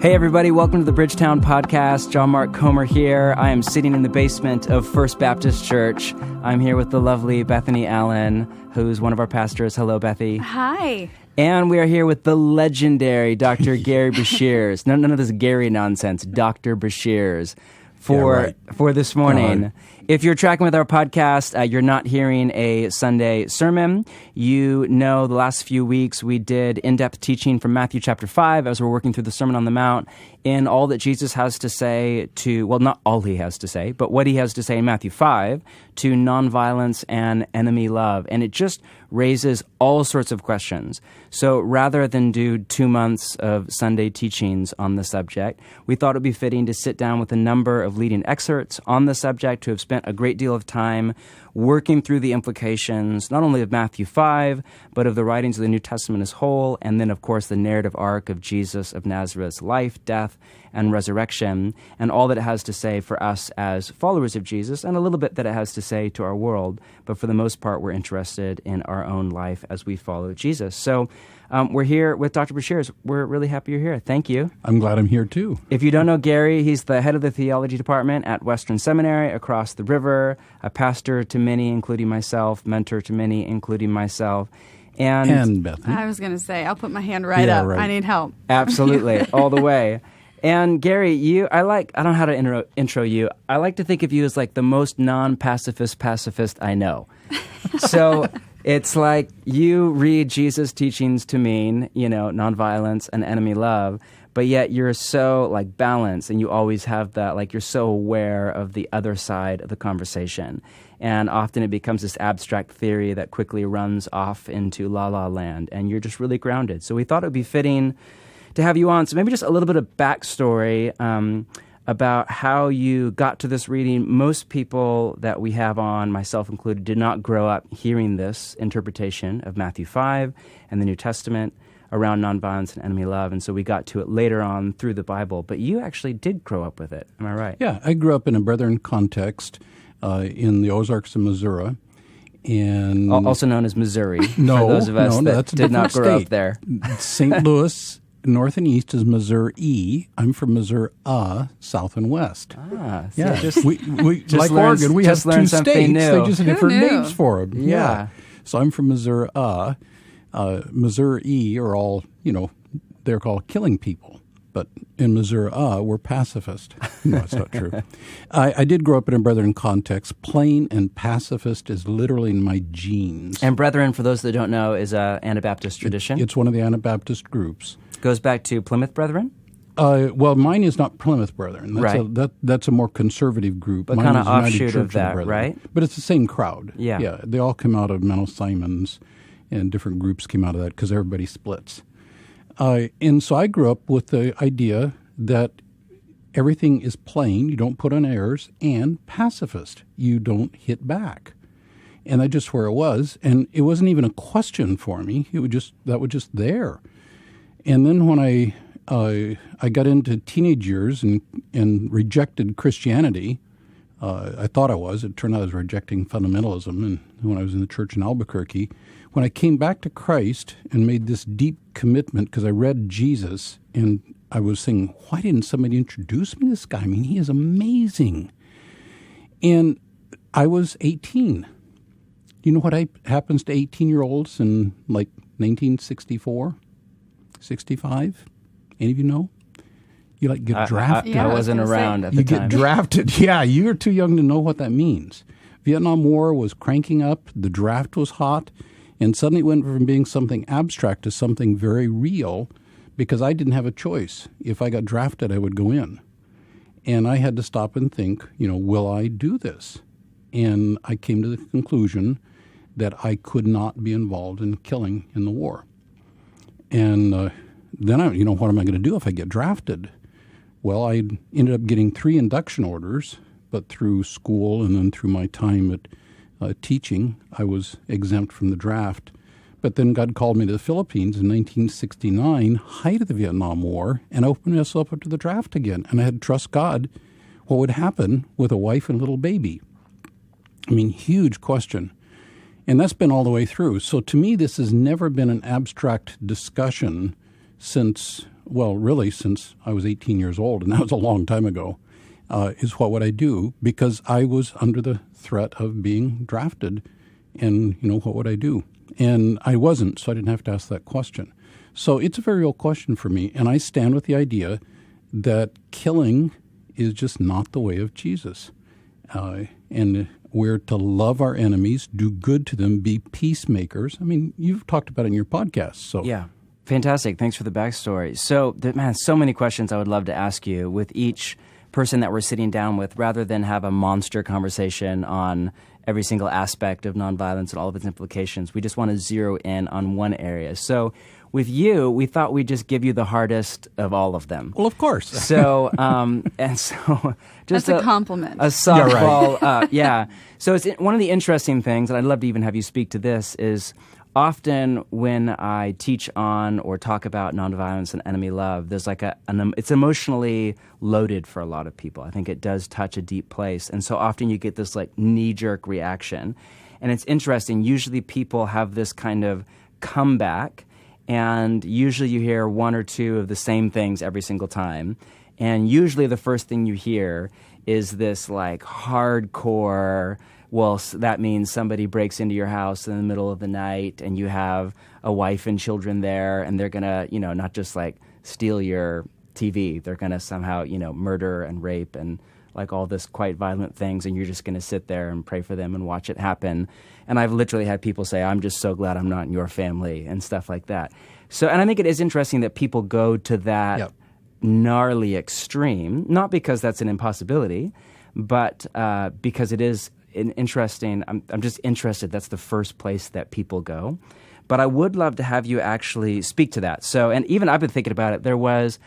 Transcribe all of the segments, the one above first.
Hey everybody, welcome to the Bridgetown Podcast. John Mark Comer here. I am sitting in the basement of First Baptist Church. I'm here with the lovely Bethany Allen, who's one of our pastors. Hello, Bethy. Hi. And we are here with the legendary Dr. Gerry Breshears. None of this Gary nonsense. Dr. Breshears for this morning. If you're tracking with our podcast, you're not hearing a Sunday sermon. You know the last few weeks we did in-depth teaching from Matthew chapter 5 as we're working through the Sermon on the Mount in all that Jesus has to say to, well, not all he has to say, but what he has to say in Matthew 5 to nonviolence and enemy love. And it just raises all sorts of questions. So rather than do 2 months of Sunday teachings on the subject, we thought it would be fitting to sit down with a number of leading experts on the subject who have spent a great deal of time working through the implications, not only of Matthew 5, but of the writings of the New Testament as whole, and then, of course, the narrative arc of Jesus of Nazareth's life, death, and resurrection, and all that it has to say for us as followers of Jesus, and a little bit that it has to say to our world. But for the most part, we're interested in our own life as we follow Jesus. So we're here with Dr. Breshears. We're really happy you're here. Thank you. I'm glad I'm here, too. If you don't know Gerry, he's the head of the theology department at Western Seminary across the river, a pastor to many, including myself, mentor to many, including myself. And Bethany. I was going to say, I'll put my hand right up. Right. I need help. Absolutely, all the way. And Gerry, I don't know how to intro you. I like to think of you as like the most pacifist I know. So it's like you read Jesus' teachings to mean, nonviolence and enemy love, but yet you're so like balanced and you always have that, like you're so aware of the other side of the conversation. And often it becomes this abstract theory that quickly runs off into la-la land, and you're just really grounded. So we thought it would be fitting to have you on. So maybe just a little bit of backstory about how you got to this reading. Most people that we have on, myself included, did not grow up hearing this interpretation of Matthew 5 and the New Testament around nonviolence and enemy love. And so we got to it later on through the Bible. But you actually did grow up with it. Am I right? Yeah, I grew up in a Brethren context in the Ozarks of Missouri. And also known as Missouri, no, for those of us that did not grow up there. St. Louis, north and east is Missouri. I'm from Missouri, south and west. Yeah. We like Oregon, we have two states. New. They just have different names for them. Yeah. So I'm from Missouri. Missouri are all, they're called killing people. But in Missouri, we're pacifist. No, that's not true. I did grow up in a Brethren context. Plain and pacifist is literally in my genes. And Brethren, for those that don't know, is an Anabaptist tradition. It's one of the Anabaptist groups. Goes back to Plymouth Brethren? Well, mine is not Plymouth Brethren. That's a more conservative group. But kind of offshoot of that, right? But it's the same crowd. Yeah. They all come out of Mount Simons, and different groups came out of that because everybody splits. And so I grew up with the idea that everything is plain, you don't put on airs, and pacifist, you don't hit back. And that's just where it was. And it wasn't even a question for me. That was just there. And then when I got into teenage years and rejected Christianity, I thought I was. It turned out I was rejecting fundamentalism. And when I was in the church in Albuquerque, when I came back to Christ and made this deep commitment, because I read Jesus and I was saying, why didn't somebody introduce me to this guy? I mean, he is amazing. And I was 18. You know what happens to 18-year-olds in like 1964, 65? Any of you know? You get drafted. I wasn't around at the time. You get drafted. Yeah, you're too young to know what that means. Vietnam War was cranking up. The draft was hot. And suddenly it went from being something abstract to something very real because I didn't have a choice. If I got drafted, I would go in. And I had to stop and think, will I do this? And I came to the conclusion that I could not be involved in killing in the war. And then, what am I going to do if I get drafted? Well, I ended up getting 3 induction orders, but through school and then through my time at teaching, I was exempt from the draft. But then God called me to the Philippines in 1969, height of the Vietnam War, and opened myself up to the draft again. And I had to trust God what would happen with a wife and a little baby. I mean, huge question. And that's been all the way through. So to me, this has never been an abstract discussion since well, really since I was 18 years old, and that was a long time ago, is what would I do? Because I was under the threat of being drafted, and, what would I do? And I wasn't, so I didn't have to ask that question. So it's a very real question for me, and I stand with the idea that killing is just not the way of Jesus. And we're to love our enemies, do good to them, be peacemakers. I mean, you've talked about it in your podcast. So yeah, fantastic. Thanks for the backstory. So, man, so many questions I would love to ask you with each person that we're sitting down with, rather than have a monster conversation on every single aspect of nonviolence and all of its implications. We just want to zero in on one area. So with you, we thought we'd just give you the hardest of all of them. Well, of course. So, just that's a compliment. A softball. Yeah, right. Yeah. So it's one of the interesting things, and I'd love to even have you speak to this, is often when I teach on or talk about nonviolence and enemy love, there's like it's emotionally loaded for a lot of people. I think it does touch a deep place. And so often you get this like knee-jerk reaction. And it's interesting. Usually people have this kind of comeback, and usually you hear one or two of the same things every single time. And usually the first thing you hear is this like hardcore, well, that means somebody breaks into your house in the middle of the night and you have a wife and children there, and they're going to, not just like steal your TV. They're going to somehow, murder and rape and like all this quite violent things, and you're just going to sit there and pray for them and watch it happen. And I've literally had people say, I'm just so glad I'm not in your family and stuff like that. So, and I think it is interesting that people go to that gnarly extreme, not because that's an impossibility, but because it is interesting. I'm just interested. That's the first place that people go. But I would love to have you actually speak to that. So, and even I've been thinking about it. There was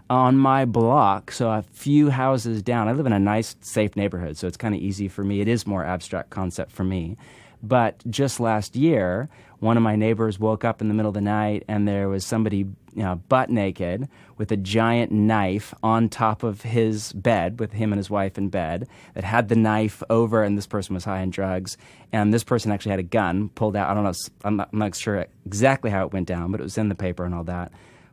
on my block, so a few houses down, I live in a nice, safe neighborhood, so it's kind of easy for me. It is more abstract concept for me. But just last year, one of my neighbors woke up in the middle of the night, and there was somebody butt naked with a giant knife on top of his bed, with him and his wife in bed, that had the knife over, and this person was high on drugs. And this person actually had a gun pulled out. I don't know, I'm not sure exactly how it went down, but it was in the paper and all that.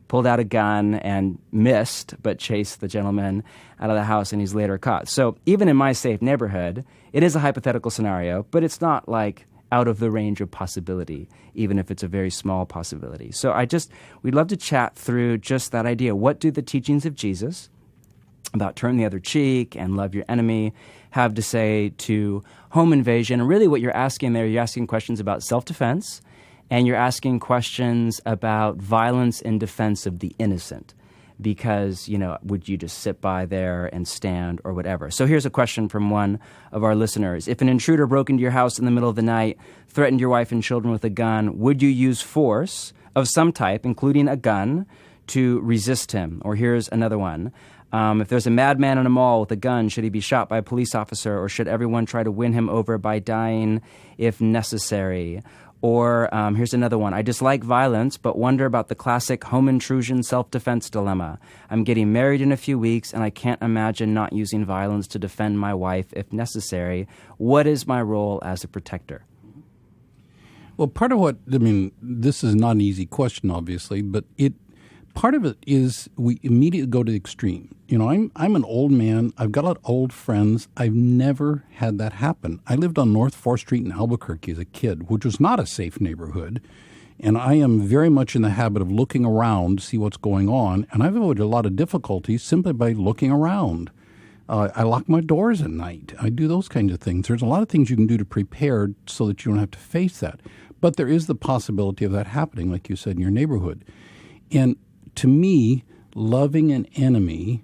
Pulled out a gun and missed, but chased the gentleman out of the house, and he's later caught. So even in my safe neighborhood, it is a hypothetical scenario, but it's not like out of the range of possibility, even if it's a very small possibility. So we'd love to chat through just that idea. What do the teachings of Jesus about turn the other cheek and love your enemy have to say to home invasion? And really what you're asking there, you're asking questions about self-defense, and you're asking questions about violence in defense of the innocent. Because, would you just sit by there and stand or whatever? So here's a question from one of our listeners. If an intruder broke into your house in the middle of the night, threatened your wife and children with a gun, would you use force of some type, including a gun, to resist him? Or here's another one. If there's a madman in a mall with a gun, should he be shot by a police officer, or should everyone try to win him over by dying if necessary? Or here's another one. I dislike violence, but wonder about the classic home intrusion self-defense dilemma. I'm getting married in a few weeks, and I can't imagine not using violence to defend my wife if necessary. What is my role as a protector? Well, this is not an easy question, obviously, but part of it is we immediately go to the extreme. I'm an old man. I've got a lot of old friends. I've never had that happen. I lived on North 4th Street in Albuquerque as a kid, which was not a safe neighborhood. And I am very much in the habit of looking around to see what's going on. And I've avoided a lot of difficulties simply by looking around. I lock my doors at night. I do those kinds of things. There's a lot of things you can do to prepare so that you don't have to face that. But there is the possibility of that happening, like you said, in your neighborhood. And to me, loving an enemy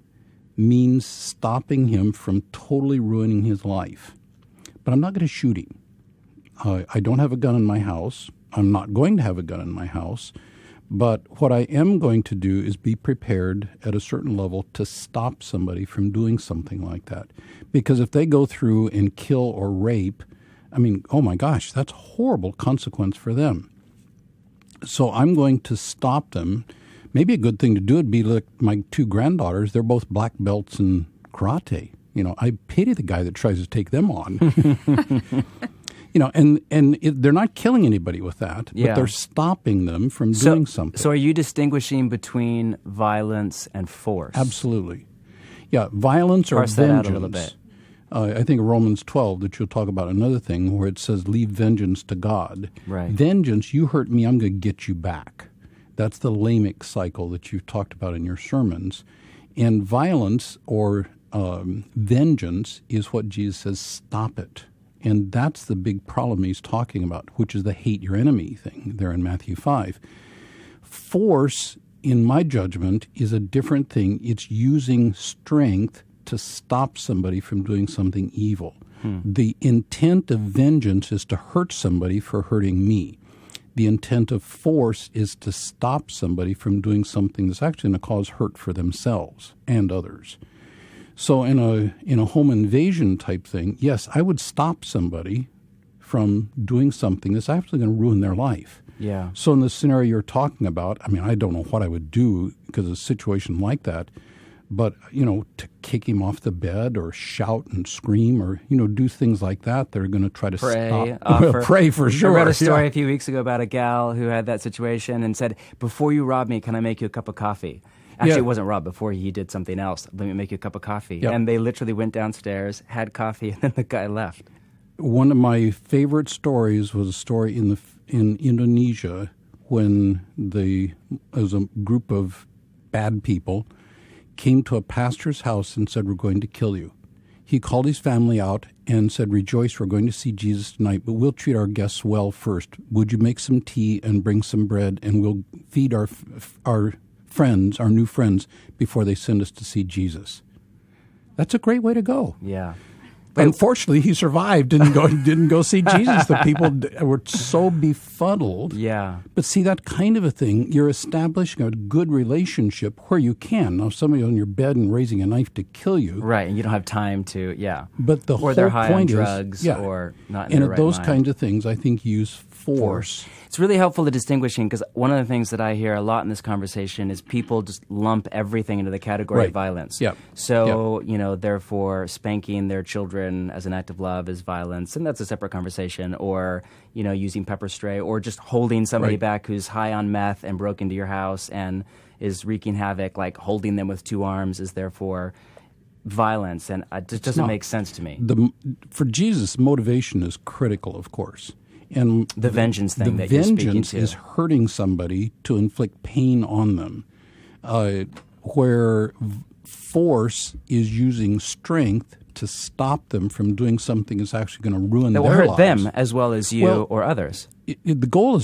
means stopping him from totally ruining his life. But I'm not going to shoot him. I don't have a gun in my house. I'm not going to have a gun in my house. But what I am going to do is be prepared at a certain level to stop somebody from doing something like that. Because if they go through and kill or rape, oh my gosh, that's a horrible consequence for them. So I'm going to stop them. Maybe a good thing to do would be like my two granddaughters. They're both black belts in karate. I pity the guy that tries to take them on. They're not killing anybody with that, but they're stopping them from doing something. So are you distinguishing between violence and force? Absolutely. Yeah, violence or vengeance. Parse that out a little bit. I think Romans 12, that you'll talk about another thing, where it says, leave vengeance to God. Right. Vengeance, you hurt me, I'm going to get you back. That's the Lamech cycle that you've talked about in your sermons. And violence or vengeance is what Jesus says, stop it. And that's the big problem he's talking about, which is the hate your enemy thing there in Matthew 5. Force, in my judgment, is a different thing. It's using strength to stop somebody from doing something evil. The intent of vengeance is to hurt somebody for hurting me. The intent of force is to stop somebody from doing something that's actually going to cause hurt for themselves and others. So in a home invasion type thing, yes, I would stop somebody from doing something that's actually going to ruin their life. Yeah. So in the scenario you're talking about, I mean, I don't know what I would do because of a situation like that, but, to kick him off the bed or shout and scream or, do things like that, they're going to try to stop. Pray for sure. I read a story a few weeks ago about a gal who had that situation and said, before you rob me, can I make you a cup of coffee? Actually, it wasn't Rob. Before he did something else. Let me make you a cup of coffee. Yep. And they literally went downstairs, had coffee, and then the guy left. One of my favorite stories was a story in Indonesia when there was a group of bad people came to a pastor's house and said, we're going to kill you. He called his family out and said, rejoice, we're going to see Jesus tonight, but we'll treat our guests well first. Would you make some tea and bring some bread, and we'll feed our friends, our new friends, before they send us to see Jesus. That's a great way to go. Yeah. Unfortunately, he survived, didn't go see Jesus. The people were so befuddled. Yeah. But see, that kind of a thing, you're establishing a good relationship where you can. Now, somebody on your bed and raising a knife to kill you. Right, and you don't have time to, But the or whole high point on drugs, is, or not in and the right those mind. kinds of things, I think, use force. It's really helpful to distinguishing, because one of the things that I hear a lot in this conversation is people just lump everything into the category of violence. Yep. So, therefore, spanking their children as an act of love is violence, and that's a separate conversation. Or, using pepper spray, or just holding somebody back who's high on meth and broke into your house and is wreaking havoc, like holding them with two arms is therefore violence, and it just doesn't make sense to me. For Jesus, motivation is critical, of course. And the vengeance thing that you're speaking to. The vengeance is hurting somebody to inflict pain on them, where force is using strength to stop them from doing something that's actually going to ruin their lives. That will hurt them as well as you or others. The goal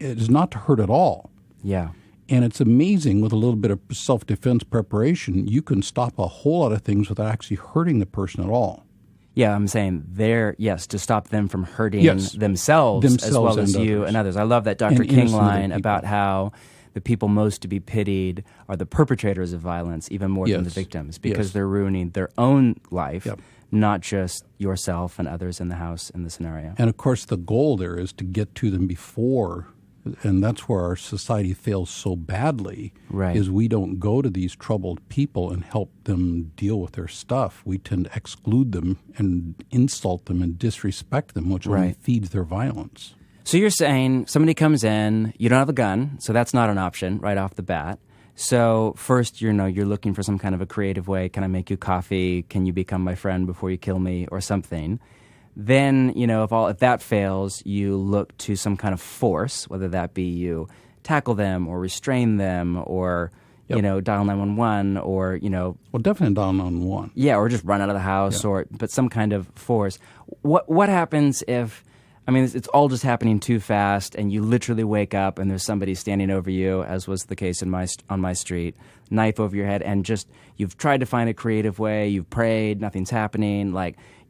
is not to hurt at all. Yeah. And it's amazing, with a little bit of self-defense preparation, you can stop a whole lot of things without actually hurting the person at all. Yeah, I'm saying to stop them from hurting themselves as well as you and others. I love that Dr. King line about how the people most to be pitied are the perpetrators of violence, even more than the victims, because they're ruining their own life, not just yourself and others in the house in the scenario. And, of course, the goal there is to get to them before, and that's where our society fails so badly, is we don't go to these troubled people and help them deal with their stuff. We tend to exclude them and insult them and disrespect them, which only feeds their violence. So you're saying somebody comes in, you don't have a gun, so that's not an option right off the bat. So first, you're looking for some kind of a creative way. Can I make you coffee? Can you become my friend before you kill me, or something? Then, if that fails, you look to some kind of force, whether that be you tackle them or restrain them or, dial 911 or, Well, definitely dial 911. Yeah, or just run out of the house but some kind of force. What happens if, it's all just happening too fast and you literally wake up and there's somebody standing over you, as was the case on my street, knife over your head, and just you've tried to find a creative way, you've prayed, nothing's happening,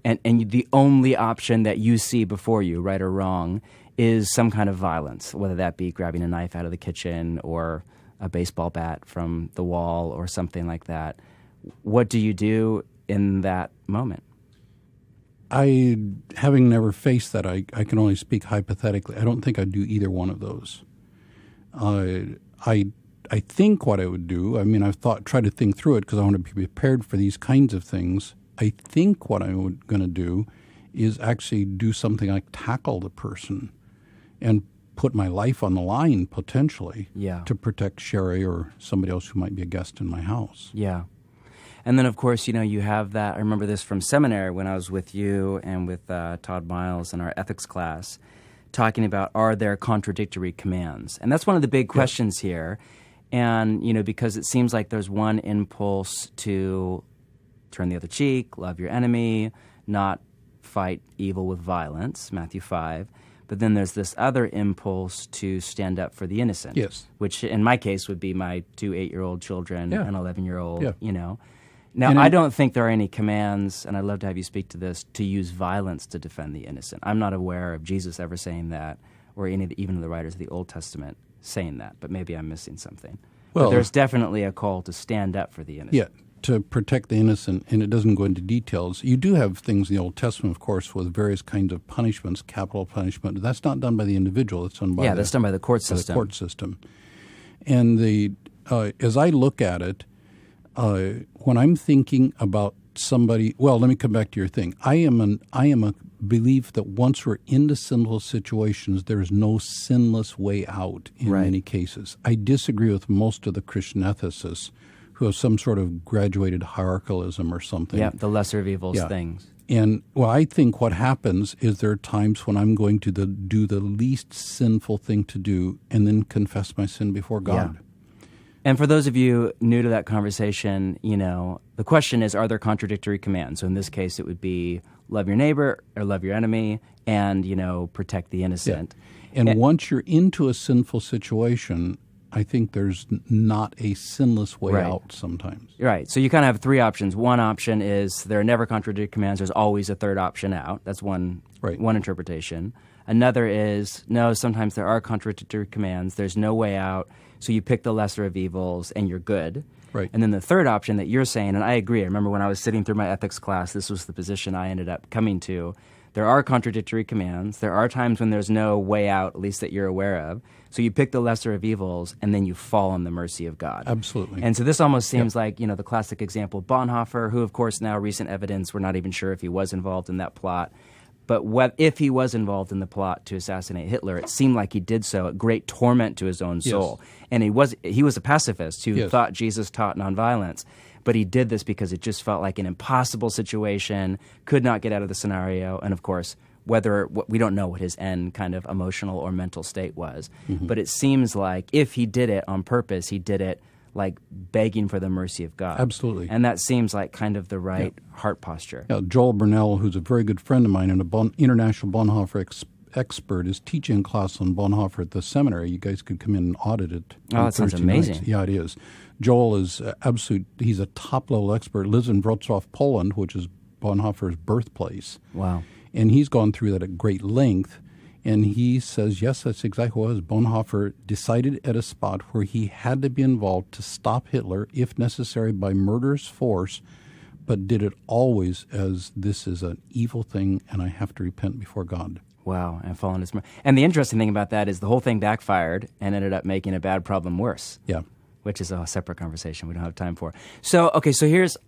And the only option that you see before you, right or wrong, is some kind of violence, whether that be grabbing a knife out of the kitchen or a baseball bat from the wall or something like that. What do you do in that moment? Having never faced that, I can only speak hypothetically. I don't think I'd do either one of those. I think what I would do, I've tried to think through it because I want to be prepared for these kinds of things. I think what I'm going to do is actually do something like tackle the person and put my life on the line potentially to protect Sherry or somebody else who might be a guest in my house. Yeah. And then, of course, you have that. I remember this from seminary when I was with you and with Todd Miles in our ethics class, talking about, are there contradictory commands? And that's one of the big questions here. And, because it seems like there's one impulse to turn the other cheek, love your enemy, not fight evil with violence, Matthew 5. But then there's this other impulse to stand up for the innocent, which in my case would be my 2 8-year-old children and 11-year-old, Now, I don't think there are any commands, and I'd love to have you speak to this, to use violence to defend the innocent. I'm not aware of Jesus ever saying that, or even the writers of the Old Testament saying that, but maybe I'm missing something. Well, but there's definitely a call to stand up for the innocent. Yeah, to protect the innocent, and it doesn't go into details. You do have things in the Old Testament, of course, with various kinds of punishments, capital punishment. That's not done by the individual. It's done by that's done by the court system. And as I look at it, when I'm thinking about somebody, well, let me come back to your thing. I am a belief that once we're into sinful situations, there is no sinless way out in many cases. I disagree with most of the Christian ethicists who have some sort of graduated hierarchicalism or something. Yeah, the lesser of evils things. And I think what happens is there are times when I'm going to do the least sinful thing to do and then confess my sin before God. Yeah. And for those of you new to that conversation, the question is, are there contradictory commands? So in this case, it would be love your neighbor or love your enemy and, protect the innocent. Yeah. And once you're into a sinful situation, I think there's not a sinless way out sometimes. Right. So you kind of have 3 options. One option is there are never contradictory commands. There's always a third option out. That's one interpretation. Another is, no, sometimes there are contradictory commands. There's no way out. So you pick the lesser of evils and you're good. Right. And then the third option that you're saying, and I agree. I remember when I was sitting through my ethics class, this was the position I ended up coming to. There are contradictory commands. There are times when there's no way out, at least that you're aware of. So you pick the lesser of evils, and then you fall on the mercy of God. Absolutely. And so this almost seems like, the classic example, Bonhoeffer, who, of course, now recent evidence, we're not even sure if he was involved in that plot. But if he was involved in the plot to assassinate Hitler, it seemed like he did so at great torment to his own soul. And he was a pacifist who thought Jesus taught nonviolence. But he did this because it just felt like an impossible situation, could not get out of the scenario. And, of course, we don't know what his end kind of emotional or mental state was. Mm-hmm. But it seems like if he did it on purpose, he did it like begging for the mercy of God. Absolutely. And that seems like kind of the right heart posture. Yeah, Joel Burnell, who's a very good friend of mine and an international Bonhoeffer expert, is teaching a class on Bonhoeffer at the seminary. You guys could come in and audit it. Oh, that sounds amazing. Nights. Yeah, it is. Joel is he's a top-level expert, lives in Wrocław, Poland, which is Bonhoeffer's birthplace. Wow. And he's gone through that at great length. And he says, yes, that's exactly what it was. Bonhoeffer decided at a spot where he had to be involved to stop Hitler, if necessary, by murderous force, but did it always as this is an evil thing and I have to repent before God. Wow, and fall on his mercy. And the interesting thing about that is the whole thing backfired and ended up making a bad problem worse. Yeah. Which is a separate conversation we don't have time for. So, okay,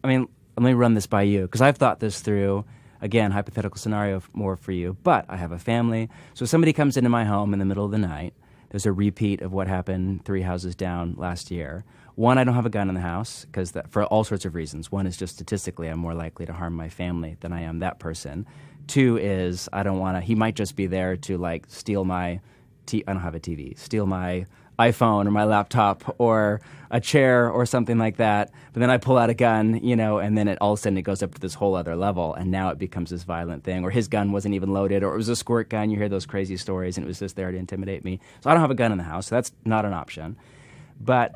let me run this by you, because I've thought this through. Again, hypothetical scenario more for you, but I have a family. So somebody comes into my home in the middle of the night. There's a repeat of what happened 3 houses down last year. One, I don't have a gun in the house because for all sorts of reasons. One is just statistically I'm more likely to harm my family than I am that person. 2 is I don't want to. He might just be there to steal my. I don't have a TV. Steal my iPhone or my laptop or a chair or something like that. But then I pull out a gun, and then all of a sudden it goes up to this whole other level, and now it becomes this violent thing. Or his gun wasn't even loaded, or it was a squirt gun. You hear those crazy stories, and it was just there to intimidate me. So I don't have a gun in the house, so that's not an option. But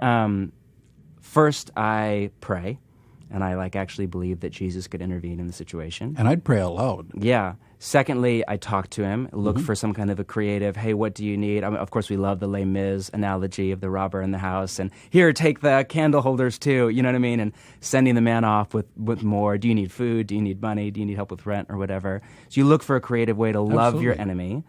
first I pray, and I actually believe that Jesus could intervene in the situation. And I'd pray out loud. Yeah. Secondly, I talk to him, look for some kind of a creative, hey, what do you need? Of course, we love the Les Mis analogy of the robber in the house. And here, take the candle holders too, you know what I mean? And sending the man off with more. Do you need food? Do you need money? Do you need help with rent or whatever? So you look for a creative way to love your enemy.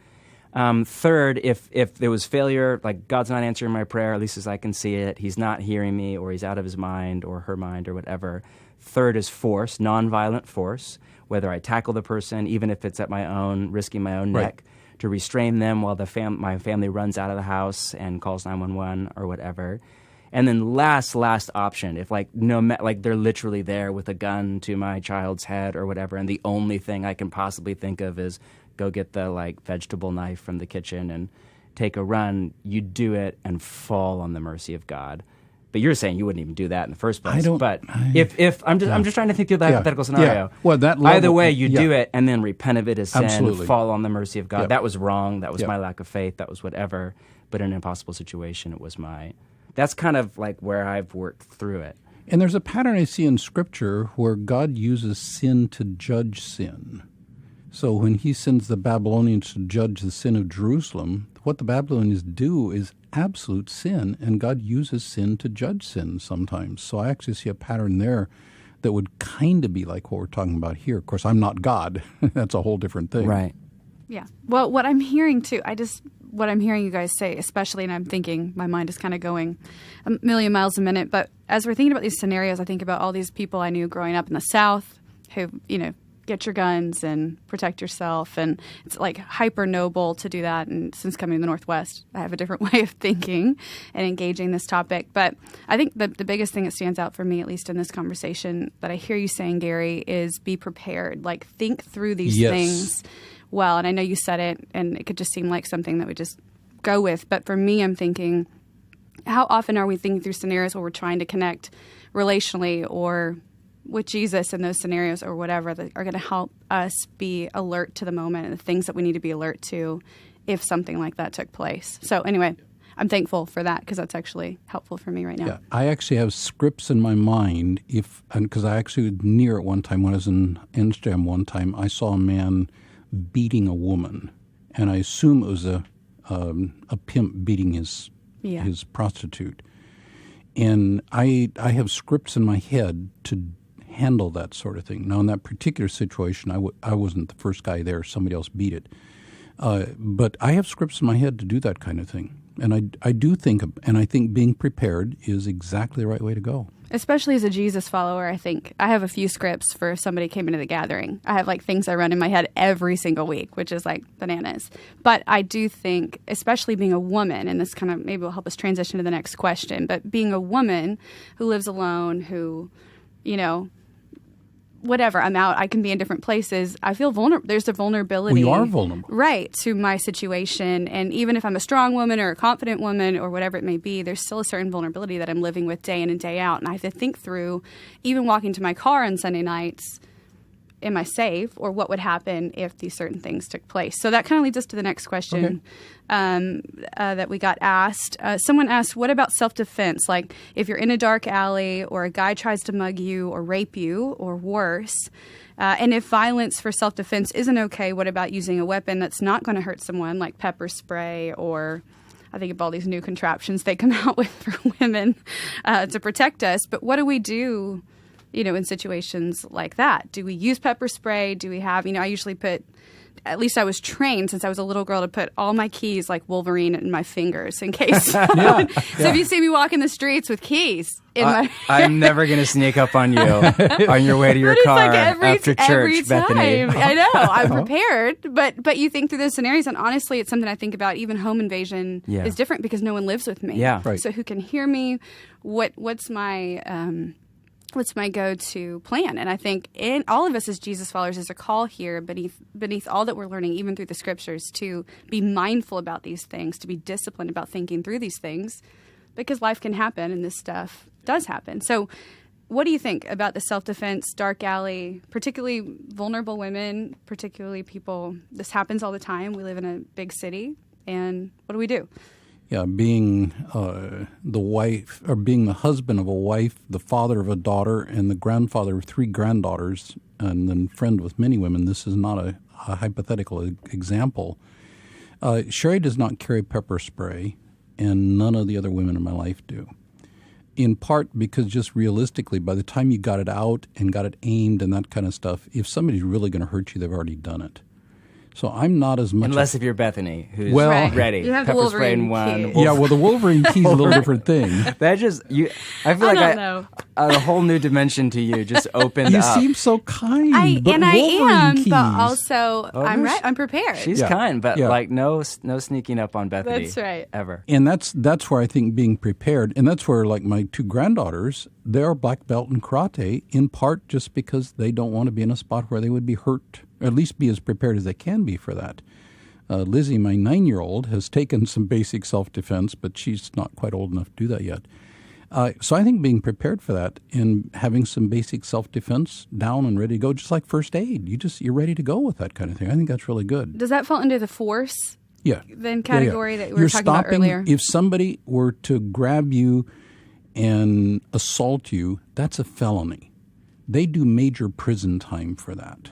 Third, if there was failure, God's not answering my prayer, at least as I can see it, he's not hearing me, or he's out of his mind or her mind or whatever. Third is force, nonviolent force, whether I tackle the person, even if it's at my own, risking my own neck, to restrain them while my family runs out of the house and calls 911 or whatever. And then last option, if like they're literally there with a gun to my child's head or whatever, and the only thing I can possibly think of is go get the like vegetable knife from the kitchen and take a run, you do it and fall on the mercy of God. But you're saying you wouldn't even do that in the first place. If I'm just trying to think through the hypothetical scenario. Yeah. Well, either way, you do it and then repent of it as sin, Absolutely. fall on the mercy of God. Yep. That was wrong. That was Yep. my lack of faith. That was whatever. But in an impossible situation, it was that's kind of like where I've worked through it. And there's a pattern I see in Scripture where God uses sin to judge sin. So when he sends the Babylonians to judge the sin of Jerusalem, what the Babylonians do is absolute sin, and God uses sin to judge sin sometimes. So I actually see a pattern there that would kind of be like what we're talking about here. Of course, I'm not God. That's a whole different thing. Right. Yeah. Well, what I'm hearing too, what I'm hearing you guys say, especially, and I'm thinking my mind is kind of going a million miles a minute, but as we're thinking about these scenarios, I think about all these people I knew growing up in the South who, get your guns and protect yourself. And it's like hyper noble to do that. And since coming to the Northwest, I have a different way of thinking and engaging this topic. But I think the biggest thing that stands out for me, at least in this conversation, that I hear you saying, Gerry, is be prepared. Like, think through these things well. And I know you said it, and it could just seem like something that we just go with. But for me, I'm thinking, how often are we thinking through scenarios where we're trying to connect relationally or with Jesus in those scenarios or whatever that are going to help us be alert to the moment and the things that we need to be alert to if something like that took place. So anyway, I'm thankful for that because that's actually helpful for me right now. Yeah, I actually have scripts in my mind because I actually was near at one time when I was in Amsterdam one time, I saw a man beating a woman, and I assume it was a pimp beating his prostitute. And I have scripts in my head to handle that sort of thing. Now, in that particular situation, I wasn't the first guy there. Somebody else beat it. But I have scripts in my head to do that kind of thing. And I do think, and I think being prepared is exactly the right way to go. Especially as a Jesus follower, I think I have a few scripts for if somebody came into the gathering. I have like things I run in my head every single week, which is like bananas. But I do think, especially being a woman, and this kind of maybe will help us transition to the next question, but being a woman who lives alone, who, whatever, I'm out, I can be in different places. I feel vulnerable. There's a vulnerability. Well, you are vulnerable. Right, to my situation. And even if I'm a strong woman or a confident woman or whatever it may be, there's still a certain vulnerability that I'm living with day in and day out. And I have to think through, even walking to my car on Sunday nights, am I safe? Or what would happen if these certain things took place? So that kind of leads us to the next question that we got asked. Someone asked, what about self-defense? Like if you're in a dark alley or a guy tries to mug you or rape you or worse, and if violence for self-defense isn't okay, what about using a weapon that's not going to hurt someone like pepper spray or I think of all these new contraptions they come out with for women to protect us. But what do we do in situations like that? Do we use pepper spray? Do we have, I usually put, at least I was trained since I was a little girl to put all my keys like Wolverine in my fingers in case. So if you see me walking the streets with keys in my I'm never going to sneak up on you on your way to your car after church, Bethany. I know, I'm prepared. But you think through those scenarios, and honestly, it's something I think about. Even home invasion is different because no one lives with me. Yeah. Right. So who can hear me? What's my go-to plan? And I think in all of us as Jesus followers, there's a call here beneath all that we're learning, even through the scriptures, to be mindful about these things, to be disciplined about thinking through these things, because life can happen and this stuff does happen. So what do you think about the self-defense, dark alley, particularly vulnerable women, particularly people, this happens all the time. We live in a big city, and what do we do? Yeah, being the wife or being the husband of a wife, the father of a daughter, and the grandfather of 3 granddaughters, and then friend with many women. This is not a hypothetical example. Sherry does not carry pepper spray, and none of the other women in my life do. In part because just realistically, by the time you got it out and got it aimed and that kind of stuff, if somebody's really going to hurt you, they've already done it. So I'm not as much... Unless if you're Bethany, who's Right. ready. You have the Pepper spray in Wolverine one. key. Yeah, well, the Wolverine key is a little different thing. That just... I feel I like don't know. a whole new dimension to you just opened You up. seem so kind. I but am, Wolverine keys, but also I'm there's- right. I'm prepared. She's Yeah. kind, but Yeah. like no sneaking up on Bethany. That's right. Ever. And that's where I think being prepared, and that's where like my two granddaughters, they're black belt in karate, in part just because they don't want to be in a spot where they would be hurt, or at least be as prepared as they can be for that. Lizzie, my 9-year-old, has taken some basic self-defense, but she's not quite old enough to do that yet. So I think being prepared for that and having some basic self-defense down and ready to go, just like first aid, you're ready to go with that kind of thing. I think that's really good. Does that fall under the force Yeah. then category that we were You're talking about stopping, earlier? If somebody were to grab you and assault you, that's a felony. They do major prison time for that.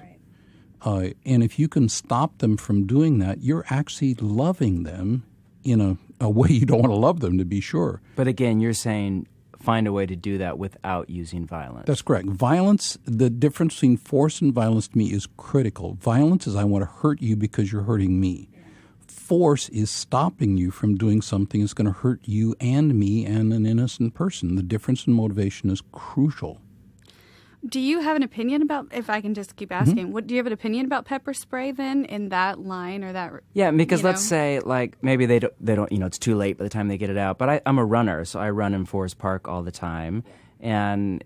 And if you can stop them from doing that, you're actually loving them in a way you don't want to love them, to be sure. But again, you're saying find a way to do that without using violence. That's correct. Violence, the difference between force and violence to me is critical. Violence is I want to hurt you because you're hurting me. Force is stopping you from doing something that's going to hurt you and me and an innocent person. The difference in motivation is crucial. Do you have an opinion about, if I can just keep asking, do you have an opinion about pepper spray then in that line or that? Yeah, because you know? let's say like maybe they don't it's too late by the time they get it out. But I'm a runner, so I run in Forest Park all the time. And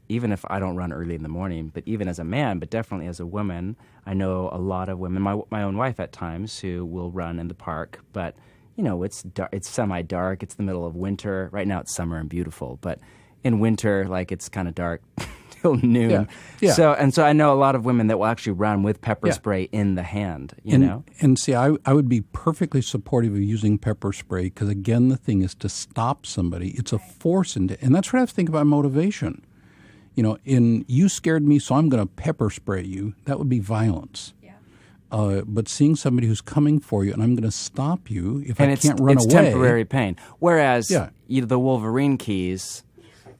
even if I don't run early in the morning, but even as a man, but definitely as a woman, I know a lot of women, my own wife at times, who will run in the park. But it's dark, it's semi-dark. It's the middle of winter. Right now it's summer and beautiful, but in winter, like it's kind of dark till noon. Yeah. Yeah. So I know a lot of women that will actually run with pepper spray in the hand. You know. And see, I would be perfectly supportive of using pepper spray because, again, the thing is to stop somebody. It's a force, and that's what I have to think about motivation. You scared me, so I'm going to pepper spray you. That would be violence. Yeah. But seeing somebody who's coming for you, and I'm going to stop you if I can't run away. It's temporary pain. Whereas Yeah. The Wolverine keys.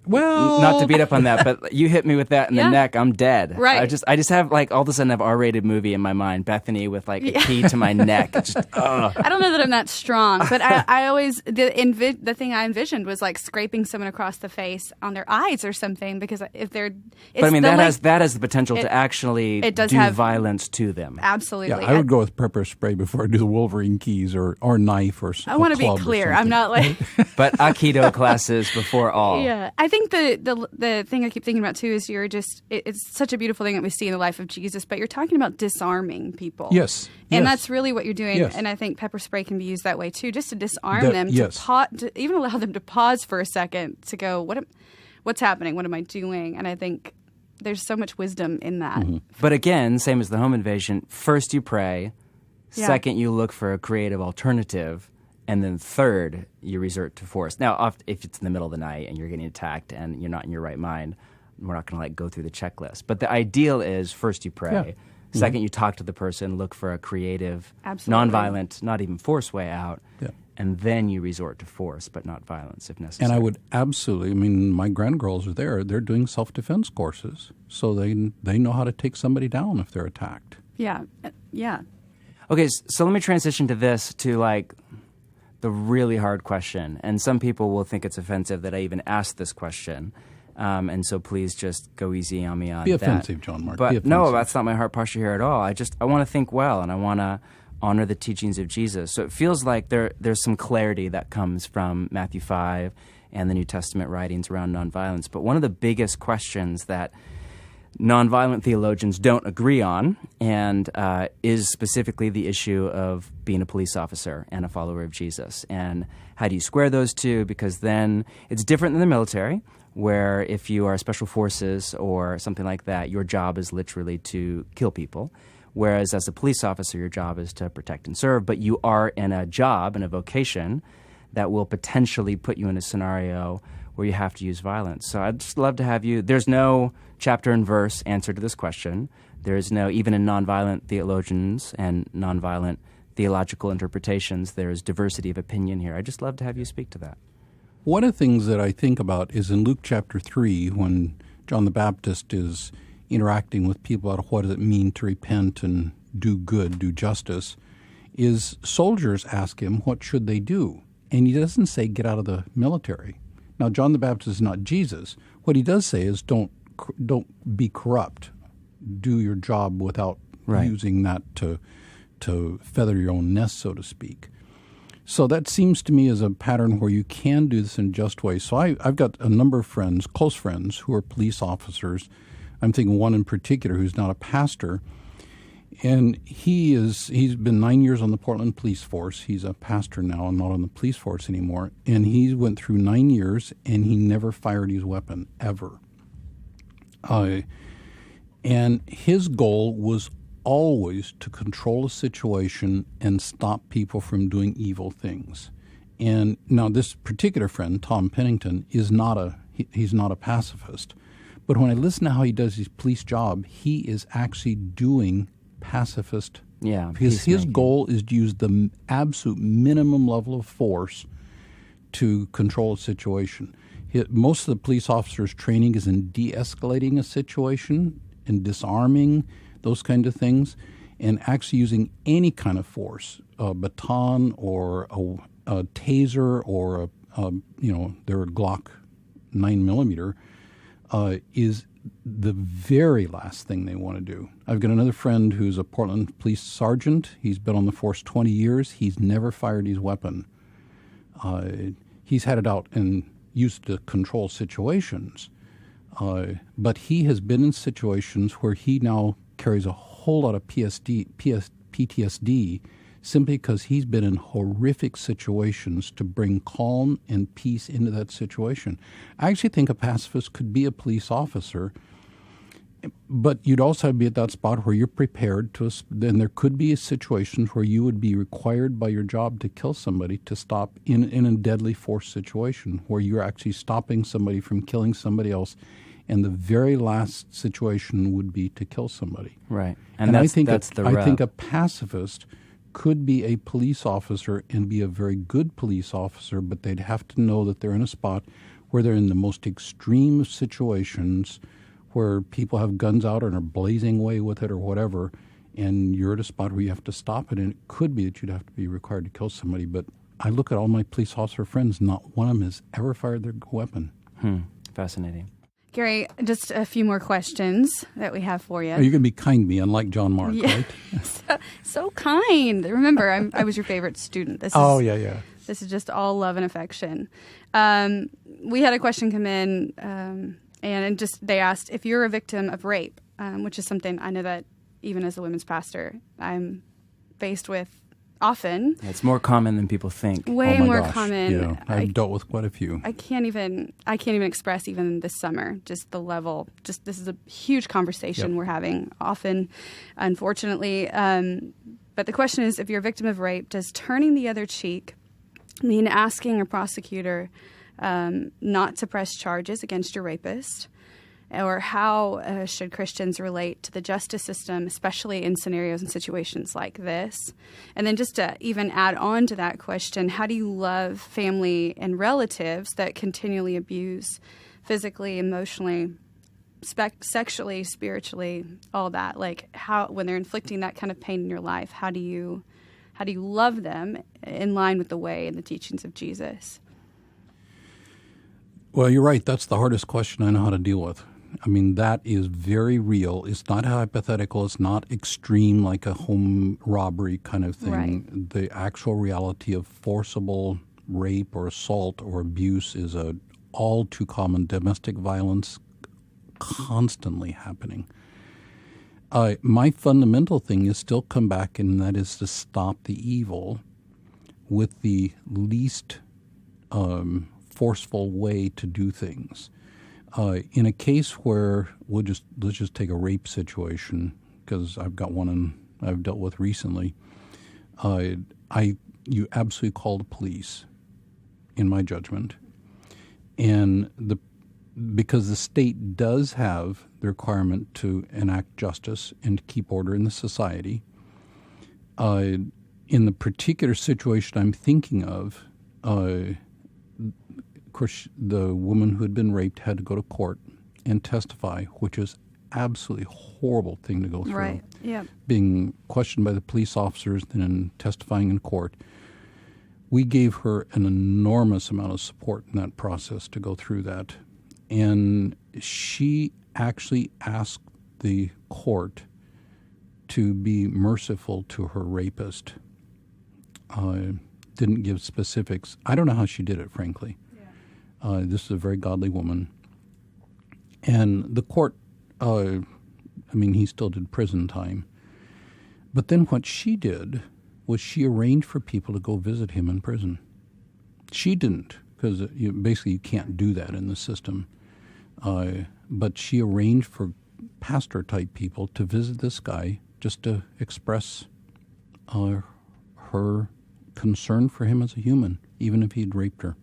Well, Not to beat up on that, but you hit me with that in the neck, I'm dead. Right. I just have like all of a sudden I have R-rated movie in my mind. Bethany with like a key to my neck. Just, I don't know that I'm that strong, but I always the thing I envisioned was like scraping someone across the face on their eyes or something, because if they're, but I mean that has the potential to actually do have violence to them. Absolutely. yeah, I would go with pepper spray before I do the Wolverine keys or knife or. I want to be clear. I'm not like. But Aikido classes before all. Yeah, I think the thing I keep thinking about too is it's such a beautiful thing that we see in the life of Jesus, but you're talking about disarming people. Yes. And yes. that's really what you're doing. Yes. And I think pepper spray can be used that way too, just to disarm them, yes. to even allow them to pause for a second to go, what's happening? What am I doing? And I think there's so much wisdom in that. Mm-hmm. But again, same as the home invasion, first you pray, Yeah. second you look for a creative alternative, and then third, you resort to force. Now, if it's in the middle of the night and you're getting attacked and you're not in your right mind, we're not going to go through the checklist. But the ideal is first you pray, Yeah. second you talk to the person, look for a creative, Absolutely. nonviolent, not even force way out, Yeah. and then you resort to force, but not violence if necessary. And I would absolutely. My grandgirls are there. They're doing self-defense courses, so they know how to take somebody down if they're attacked. Yeah. Yeah. Okay, so let me transition to this, to like the really hard question. And some people will think it's offensive that I even asked this question. And so please just go easy on me on Be that. offensive, John Mark. But Be offensive. no, that's not my heart posture here at all. I want to think well, and I want to honor the teachings of Jesus. So it feels like there's some clarity that comes from Matthew 5 and the New Testament writings around nonviolence. But one of the biggest questions that nonviolent theologians don't agree on, and is specifically the issue of being a police officer and a follower of Jesus. And how do you square those two? Because then it's different than the military, where if you are special forces or something like that, your job is literally to kill people. Whereas as a police officer, your job is to protect and serve, but you are in a job, in a vocation, that will potentially put you in a scenario where you have to use violence. So I'd just love to have you. There's no chapter and verse answer to this question. There is no, even in nonviolent theologians and nonviolent theological interpretations, there is diversity of opinion here. I'd just love to have you speak to that. One of the things that I think about is in Luke chapter 3, when John the Baptist is interacting with people about what does it mean to repent and do good, do justice, is soldiers ask him, what should they do? And he doesn't say, get out of the military. Now, John the Baptist is not Jesus. What he does say is, don't be corrupt. Do your job without using that to feather your own nest, so to speak. So that seems to me as a pattern where you can do this in just ways. So I've got a number of friends, close friends, who are police officers. I'm thinking one in particular who's not a pastor. And he's been 9 years on the Portland police force. He's a pastor now and not on the police force anymore. And he went through 9 years and he never fired his weapon, ever. And his goal was always to control a situation and stop people from doing evil things. And now this particular friend, Tom Pennington, he's not a pacifist. But when I listen to how he does his police job, he is actually doing pacifist. Yeah, his goal is to use the absolute minimum level of force to control a situation. Most of the police officers' training is in de-escalating a situation and disarming, those kind of things, and actually using any kind of force, a baton or a taser or their Glock 9mm, is the very last thing they want to do. I've got another friend who's a Portland police sergeant. He's been on the force 20 years. He's never fired his weapon. He's had it out and used to control situations. But he has been in situations where he now carries a whole lot of PTSD simply because he's been in horrific situations to bring calm and peace into that situation. I actually think a pacifist could be a police officer, but you'd also be at that spot where you're prepared to, then there could be situations where you would be required by your job to kill somebody, to stop in a deadly force situation where you're actually stopping somebody from killing somebody else. And the very last situation would be to kill somebody. Right. And I think a pacifist could be a police officer and be a very good police officer, but they'd have to know that they're in a spot where they're in the most extreme of situations where people have guns out and are blazing away with it or whatever, and you're at a spot where you have to stop it, and it could be that you'd have to be required to kill somebody. But I look at all my police officer friends, not one of them has ever fired their weapon. Fascinating. Gary, just a few more questions that we have for you. Are you going to be kind to me, unlike John Mark, right? so kind. Remember, I was your favorite student. This is just all love and affection. We had a question come in, and just they asked, if you're a victim of rape, which is something I know that even as a women's pastor, I'm faced with often. It's more common than people think. Way more common. Yeah, I've dealt with quite a few. I can't even express even this summer just the level. Just this is a huge conversation we're having often, unfortunately. But the question is, if you're a victim of rape, does turning the other cheek mean asking a prosecutor not to press charges against your rapist? Or how should Christians relate to the justice system, especially in scenarios and situations like this? And then just to even add on to that question, how do you love family and relatives that continually abuse physically, emotionally, sexually, spiritually, all that? Like how, when they're inflicting that kind of pain in your life, how do you love them in line with the way and the teachings of Jesus? Well, you're right. That's the hardest question I know how to deal with. I mean, that is very real. It's not hypothetical. It's not extreme like a home robbery kind of thing. Right. The actual reality of forcible rape or assault or abuse is a all too common domestic violence constantly happening. My fundamental thing is still come back, and that is to stop the evil with the least forceful way to do things. In a case where let's just take a rape situation, because I've got one I've dealt with recently. You absolutely call the police, in my judgment, and because the state does have the requirement to enact justice and to keep order in the society. In the particular situation I'm thinking of course, the woman who had been raped had to go to court and testify, which is absolutely horrible thing to go through. Right. Yeah. Being questioned by the police officers and then testifying in court. We gave her an enormous amount of support in that process to go through that. And she actually asked the court to be merciful to her rapist. Didn't give specifics. I don't know how she did it, frankly. Yeah. This is a very godly woman. And the court, he still did prison time. But then what she did was she arranged for people to go visit him in prison. She didn't, because basically you can't do that in the system. But she arranged for pastor-type people to visit this guy just to express her concern for him as a human, even if he'd raped her.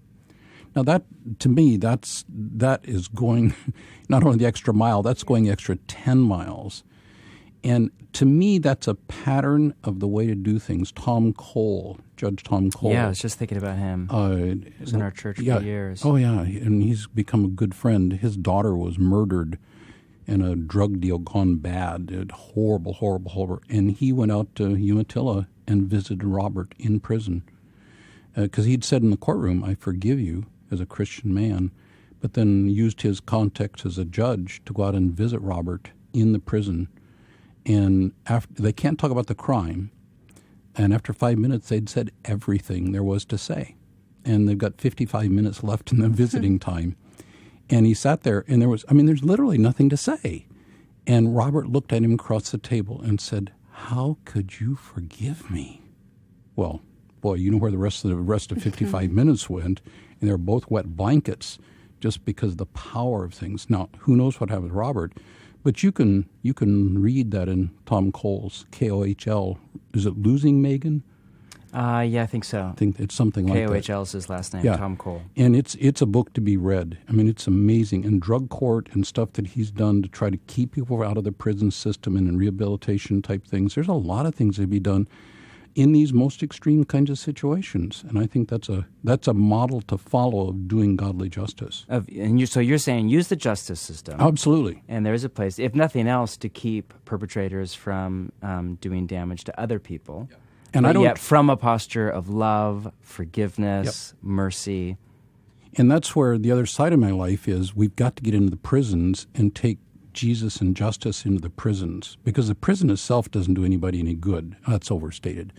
Now that, to me, that is going not only the extra mile, that's going the extra 10 miles. And to me, that's a pattern of the way to do things. Judge Tom Cole. Yeah, I was just thinking about him. He was in our church for years. Oh, yeah, and he's become a good friend. His daughter was murdered in a drug deal gone bad. Horrible, horrible, horrible. And he went out to Umatilla and visited Robert in prison. Because he'd said in the courtroom, I forgive you as a Christian man, but then used his context as a judge to go out and visit Robert in the prison. And they can't talk about the crime. And after 5 minutes, they'd said everything there was to say. And they've got 55 minutes left in the visiting time. And he sat there, and there's literally nothing to say. And Robert looked at him across the table and said, how could you forgive me? Well, boy, you know where the rest of 55 minutes went, and they were both wet blankets just because of the power of things. Now, who knows what happened to Robert? But you can read that in Tom Cole's KOHL. Is it Losing Megan? Yeah, I think so. I think it's something like that. KOHL is his last name, yeah. Tom Cole. And it's a book to be read. I mean, it's amazing. And drug court and stuff that he's done to try to keep people out of the prison system and in rehabilitation type things. There's a lot of things that be done in these most extreme kinds of situations. And I think that's a model to follow of doing godly justice. So you're saying use the justice system. Absolutely. And there is a place, if nothing else, to keep perpetrators from doing damage to other people. Yeah. And yet from a posture of love, forgiveness, mercy. And that's where the other side of my life is we've got to get into the prisons and take Jesus and justice into the prisons, because the prison itself doesn't do anybody any good. That's overstated.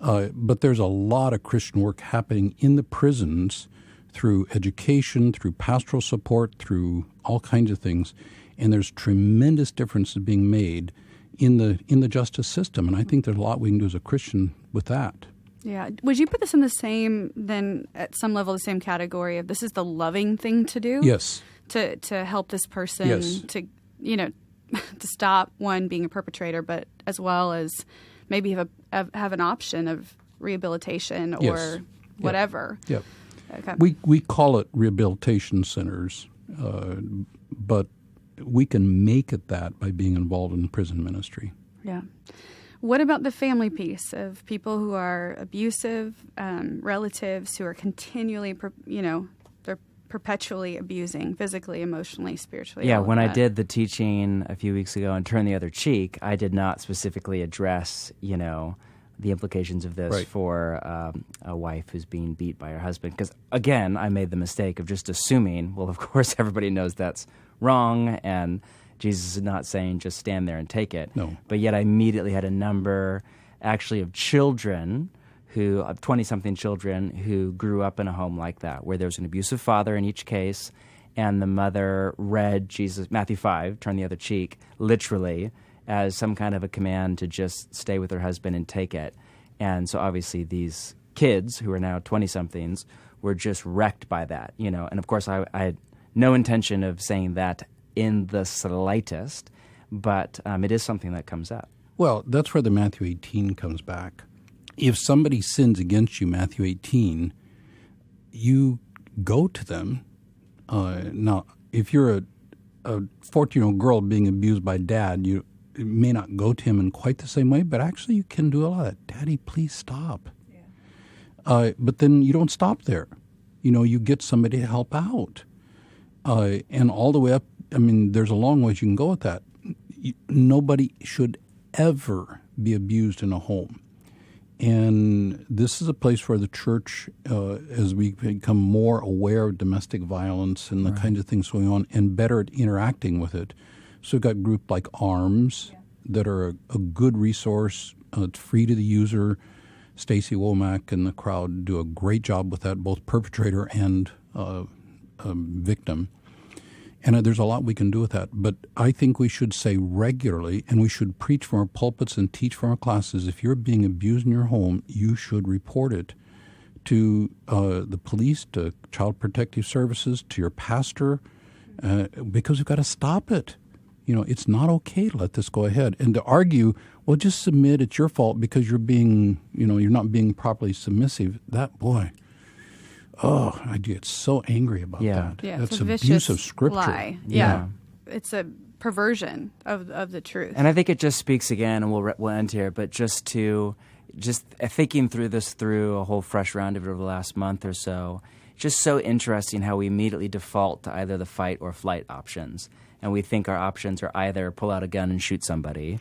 But there's a lot of Christian work happening in the prisons through education, through pastoral support, through all kinds of things. And there's tremendous differences being made in the justice system. And I think there's a lot we can do as a Christian with that. Yeah. Would you put this in the same, then at some level, the same category of this is the loving thing to do? Yes. To help this person to stop one being a perpetrator, but as well as maybe have an option of rehabilitation or whatever. Yeah. Okay. We call it rehabilitation centers, but we can make it that by being involved in prison ministry. Yeah. What about the family piece of people who are abusive, relatives who are continually, they're perpetually abusing physically, emotionally, spiritually? Yeah, when I did the teaching a few weeks ago on Turn the Other Cheek, I did not specifically address, the implications of this for a wife who's being beat by her husband. Because, again, I made the mistake of just assuming, well, of course, everybody knows that's wrong, and Jesus is not saying just stand there and take it. No. But yet I immediately had a number, actually, of children of 20-something children who grew up in a home like that, where there was an abusive father in each case, and the mother read Matthew 5, turn the other cheek, literally, as some kind of a command to just stay with her husband and take it. And so obviously these kids, who are now 20-somethings, were just wrecked by that, And of course I had no intention of saying that in the slightest, but it is something that comes up. Well, that's where the Matthew 18 comes back. If somebody sins against you, Matthew 18, you go to them. Now, if you're a 14-year-old girl being abused by dad, you may not go to him in quite the same way, but actually you can do a lot of that. Daddy, please stop. Yeah. But then you don't stop there. You get somebody to help out. And all the way up, there's a long ways you can go with that. nobody should ever be abused in a home. And this is a place where the church, as we become more aware of domestic violence and the kinds of things going on, and better at interacting with it. So we've got groups like ARMS that are a good resource. It's free to the user. Stacy Womack and the crowd do a great job with that, both perpetrator and victim. And there's a lot we can do with that. But I think we should say regularly, and we should preach from our pulpits and teach from our classes, if you're being abused in your home, you should report it to the police, to Child Protective Services, to your pastor, because we've got to stop it. It's not okay to let this go ahead. And to argue, well, just submit, it's your fault because you're being, you're not being properly submissive, I get so angry about that. Yeah, that's it's a abuse of Scripture. Lie. Yeah. It's a perversion of the truth. And I think it just speaks again, and we'll end here, but just thinking through this through a whole fresh round of it over the last month or so, just so interesting how we immediately default to either the fight or flight options. And we think our options are either pull out a gun and shoot somebody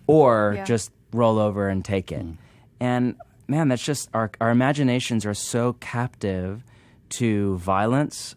or just roll over and take it. And man, that's just our imaginations are so captive to violence,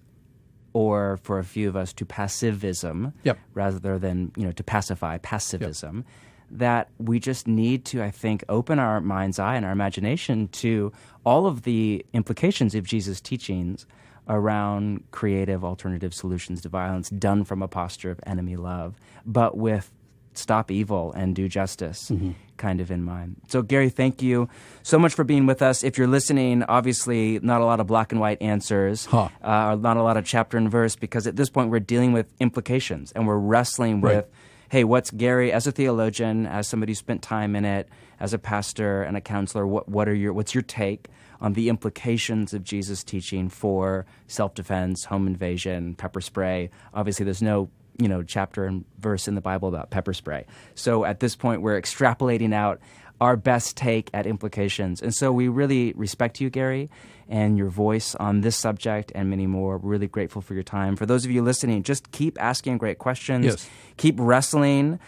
or for a few of us to passivism, rather than to pacify passivism, that we just need to, I think, open our mind's eye and our imagination to all of the implications of Jesus' teachings around creative alternative solutions to violence done from a posture of enemy love, but with stop evil and do justice kind of in mind. So, Gerry, thank you so much for being with us. If you're listening, obviously not a lot of black and white answers, not a lot of chapter and verse, because at this point we're dealing with implications and we're wrestling with, hey, what's Gerry, as a theologian, as somebody who spent time in it, as a pastor and a counselor, what's your take on the implications of Jesus' teaching for self-defense, home invasion, pepper spray? Obviously, there's no chapter and verse in the Bible about pepper spray. So at this point, we're extrapolating out our best take at implications. And so we really respect you, Gerry, and your voice on this subject and many more. We're really grateful for your time. For those of you listening, just keep asking great questions. Yes. Keep wrestling.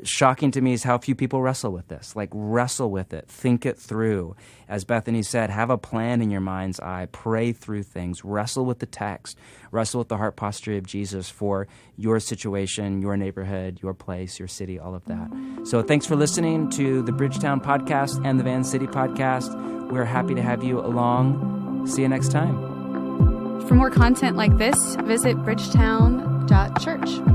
Shocking to me is how few people wrestle with this. Like, wrestle with it. Think it through. As Bethany said, have a plan in your mind's eye. Pray through things. Wrestle with the text. Wrestle with the heart posture of Jesus for your situation, your neighborhood, your place, your city, all of that. So thanks for listening to the Bridgetown Podcast and the Van City Podcast. We're happy to have you along. See you next time. For more content like this, visit bridgetown.church.